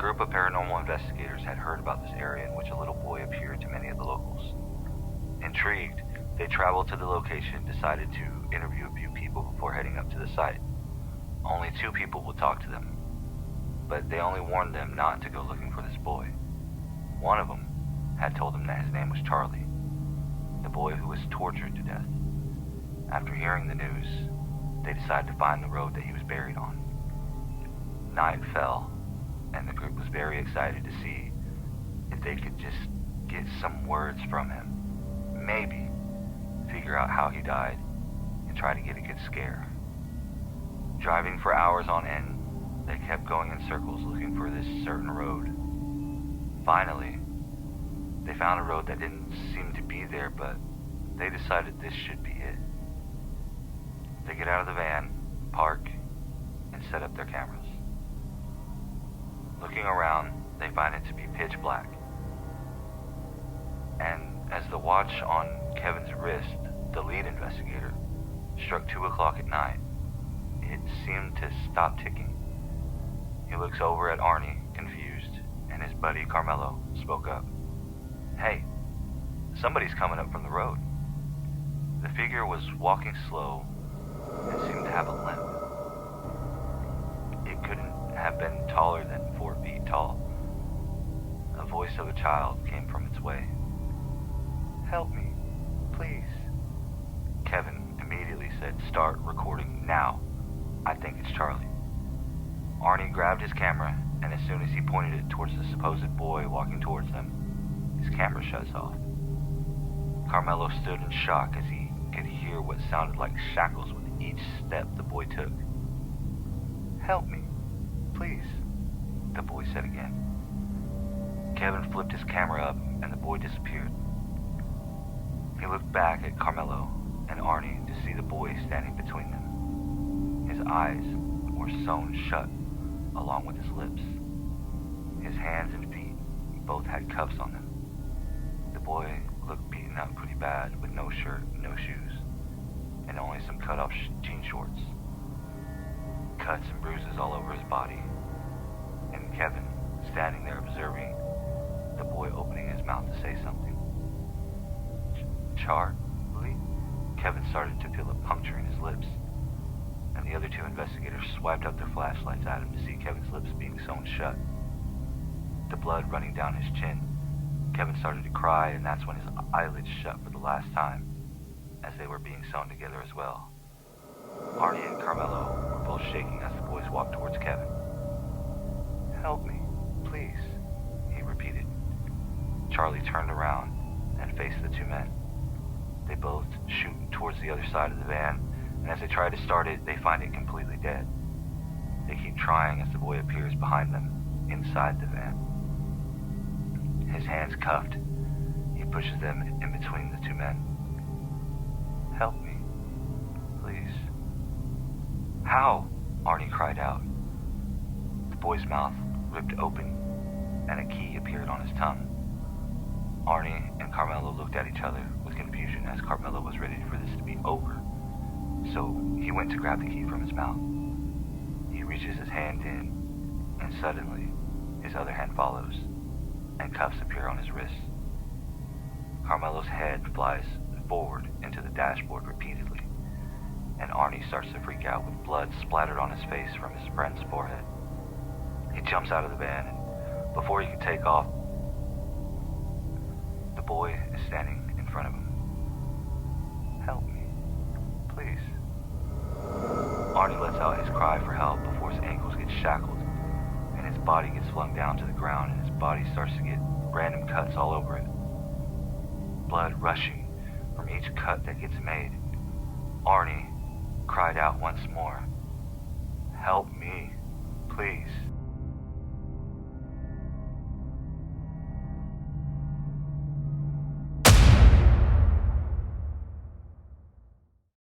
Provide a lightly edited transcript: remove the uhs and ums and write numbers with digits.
group of paranormal investigators had heard about this area in which a little boy appeared to many of the locals. Intrigued, they traveled to the location and decided to interview a few people before heading up to the site. Only 2 people would talk to them, but they only warned them not to go looking for this boy. One of them had told them that his name was Charley, the boy who was tortured to death. After hearing the news, they decided to find the road that he was buried on. Night fell, and the group was very excited to see if they could just get some words from him. Maybe figure out how he died and try to get a good scare. Driving for hours on end, they kept going in circles looking for this certain road. Finally, they found a road that didn't seem to be there, but they decided this should be it. They get out of the van, park, and set up their cameras. Looking around, they find it to be pitch black. And as the watch on Kevin's wrist, the lead investigator, struck 2 o'clock at night, it seemed to stop ticking. He looks over at Arnie, confused, and his buddy Carmelo spoke up. "Hey, somebody's coming up from the road." The figure was walking slow and seemed to have a limp. It couldn't have been taller than 4 feet tall. A voice of a child came from its way. "Help me, please." Kevin immediately said, "Start recording now. I think it's Charley." Arnie grabbed his camera, and as soon as he pointed it towards the supposed boy walking towards them, his camera shuts off. Carmelo stood in shock as he could hear what sounded like shackles with each step the boy took. "Help me, please," the boy said again. Kevin flipped his camera up, and the boy disappeared. He looked back at Carmelo and Arnie to see the boy standing between them. His eyes were sewn shut, along with his lips. His hands and feet both had cuffs on them. The boy looked beaten up pretty bad, with no shirt, no shoes, and only some cut-off jean shorts. Cuts and bruises all over his body, and Kevin standing there observing the boy opening his mouth to say something. "Charley?" Kevin started to feel a puncture in his lips, and the other 2 investigators swiped up their flashlights at him to see Kevin's lips being sewn shut. The blood running down his chin, Kevin started to cry, and that's when his eyelids shut for the last time, as they were being sewn together as well. Arnie and Carmelo were both shaking as the boys walked towards Kevin. "Help me, please," he repeated. Charley turned around and faced the 2 men. They both shoot towards the other side of the van, and as they try to start it, they find it completely dead. They keep trying as the boy appears behind them, inside the van. His hands cuffed, he pushes them in between the 2 men. "Help me, please." "How?" Arnie cried out. The boy's mouth ripped open, and a key appeared on his tongue. Arnie and Carmelo looked at each other with confusion as Carmelo was ready for this to be over. So he went to grab the key from his mouth. He reaches his hand in, and suddenly his other hand follows, and cuffs appear on his wrists. Carmelo's head flies forward into the dashboard repeatedly, and Arnie starts to freak out with blood splattered on his face from his friend's forehead. He jumps out of the van, and before he can take off, the boy is standing in front of him. "Help me, please." Arnie lets out his cry for help before his ankles get shackled, and his body gets flung down to the ground, and his body starts to get random cuts all over it. Blood rushing from each cut that gets made. Arnie cried out once more, "Help me, please."